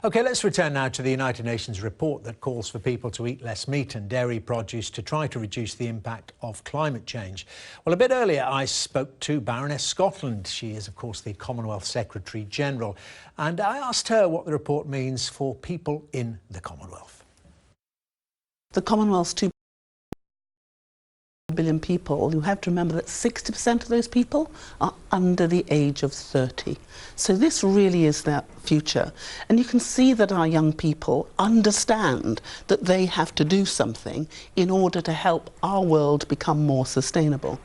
OK, let's return now to the United Nations report that calls for people to eat less meat and dairy produce to try to reduce the impact of climate change. Well, a bit earlier I spoke to Baroness Scotland. She is, of course, the Commonwealth Secretary-General. And I asked her what the report means for people in the Commonwealth. The Commonwealth's 2 billion people, you have to remember that 60% of those people are under the age of 30. So this really is their future. And you can see that our young people understand that they have to do something in order to help our world become more sustainable.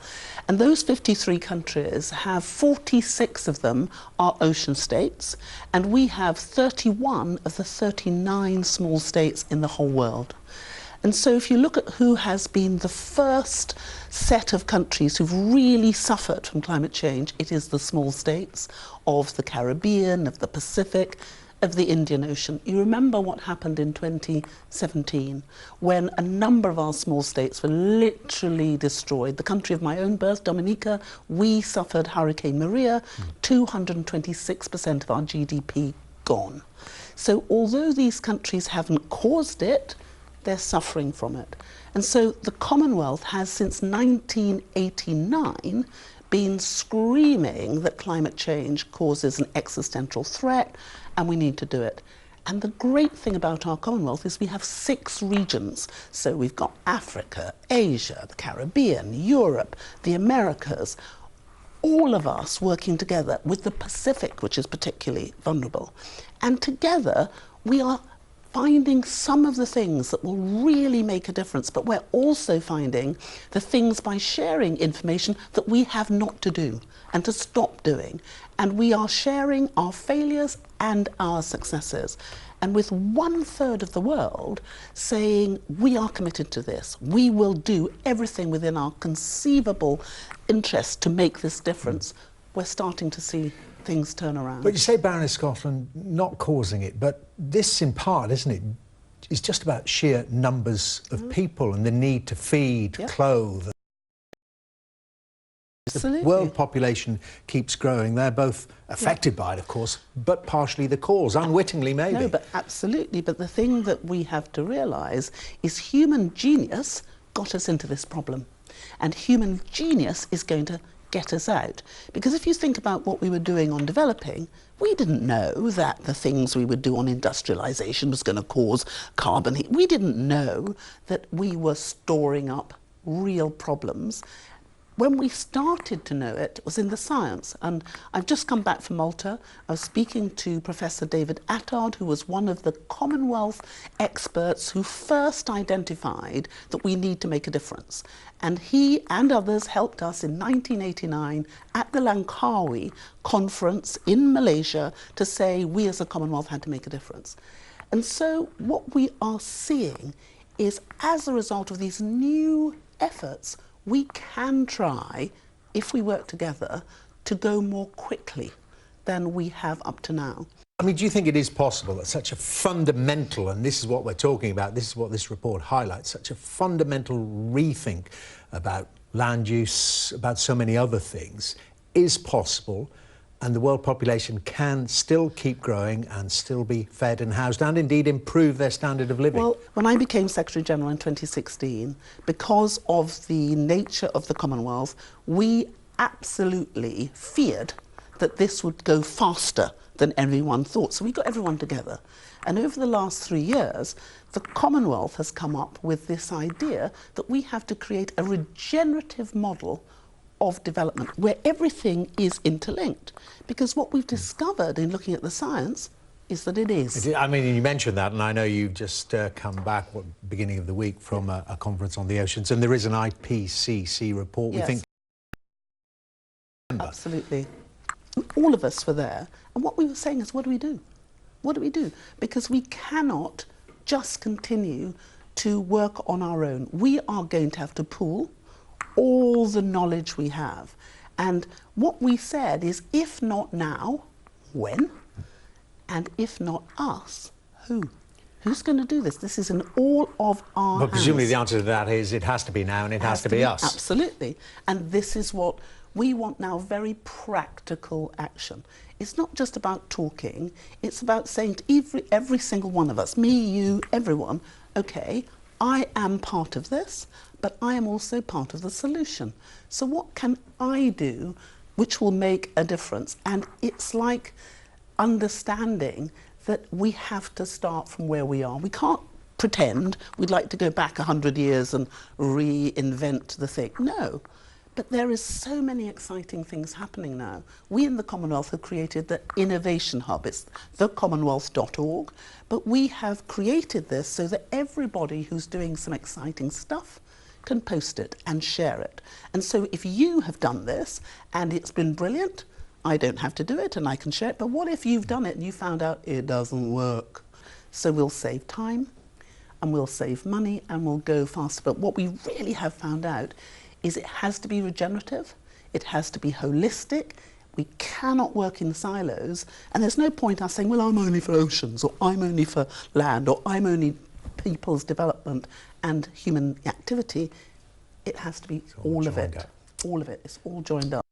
And those 53 countries have 46 of them are ocean states, and we have 31 of the 39 small states in the whole world. And so if you look at who has been the first set of countries who've really suffered from climate change, it is the small states of the Caribbean, of the Pacific, of the Indian Ocean. You remember what happened in 2017 when a number of our small states were literally destroyed. The country of my own birth, Dominica, we suffered Hurricane Maria, 226% of our GDP gone. So although these countries haven't caused it, they're suffering from it. And so the Commonwealth has since 1989 been screaming that climate change causes an existential threat and we need to do it. And the great thing about our Commonwealth is we have 6 regions. So we've got Africa, Asia, the Caribbean, Europe, the Americas, all of us working together with the Pacific, which is particularly vulnerable. And together we are finding some of the things that will really make a difference, but we're also finding the things by sharing information that we have not to do and to stop doing. And we are sharing our failures and our successes. And with 1/3 of the world saying, we are committed to this, we will do everything within our conceivable interest to make this difference, we're starting to see things turn around. But you say, Baroness Scotland, not causing it, but this in part, isn't it, is just about sheer numbers of people and the need to feed, clothe. Absolutely. The world population keeps growing. They're both affected by it, of course, but partially the cause, unwittingly maybe. No, but absolutely. But the thing that we have to realise is human genius got us into this problem. And human genius is going to get us out. Because if you think about what we were doing on developing, we didn't know that the things we would do on industrialisation was going to cause carbon heat. We didn't know that we were storing up real problems. When we started to know it, it was in the science. And I've just come back from Malta. I was speaking to Professor David Attard, who was one of the Commonwealth experts who first identified that we need to make a difference. And he and others helped us in 1989 at the Langkawi conference in Malaysia to say we as a Commonwealth had to make a difference. And so what we are seeing is, as a result of these new efforts, we can try, if we work together, to go more quickly than we have up to now. I mean, do you think it is possible that such a fundamental, and this is what we're talking about, this is what this report highlights, such a fundamental rethink about land use, about so many other things, is possible, and the world population can still keep growing and still be fed and housed and indeed improve their standard of living? Well, when I became Secretary-General in 2016, because of the nature of the Commonwealth, we absolutely feared that this would go faster than everyone thought. So we got everyone together. And over the last 3 years, the Commonwealth has come up with this idea that we have to create a regenerative model of development where everything is interlinked. Because what we've discovered in looking at the science is that it is. I mean, you mentioned that, and I know you've just come back, beginning of the week, from a conference on the oceans, and there is an IPCC report. Yes. We think... Absolutely. All of us were there, and what we were saying is, what do we do? What do we do? Because we cannot just continue to work on our own. We are going to have to pool all the knowledge we have. And what we said is, if not now, when? And if not us, who? Who's going to do this? This is in all of our hands. But presumably the answer to that is it has to be now and it has to be us. Absolutely. And this is what We want now very practical action. It's not just about talking, it's about saying to every single one of us, me, you, everyone, okay, I am part of this, but I am also part of the solution. So what can I do which will make a difference? And it's like understanding that we have to start from where we are. We can't pretend we'd like to go back 100 years and reinvent the thing. No. But there is so many exciting things happening now. We in the Commonwealth have created the Innovation Hub. It's thecommonwealth.org. But we have created this so that everybody who's doing some exciting stuff can post it and share it. And so if you have done this and it's been brilliant, I don't have to do it and I can share it. But what if you've done it and you found out it doesn't work? So we'll save time and we'll save money and we'll go faster. But what we really have found out is it has to be regenerative, it has to be holistic. We cannot work in silos, and there's no point us saying, well, I'm only for oceans, or I'm only for land, or I'm only people's development and human activity. It has to be all of it. All of it. It's all joined up.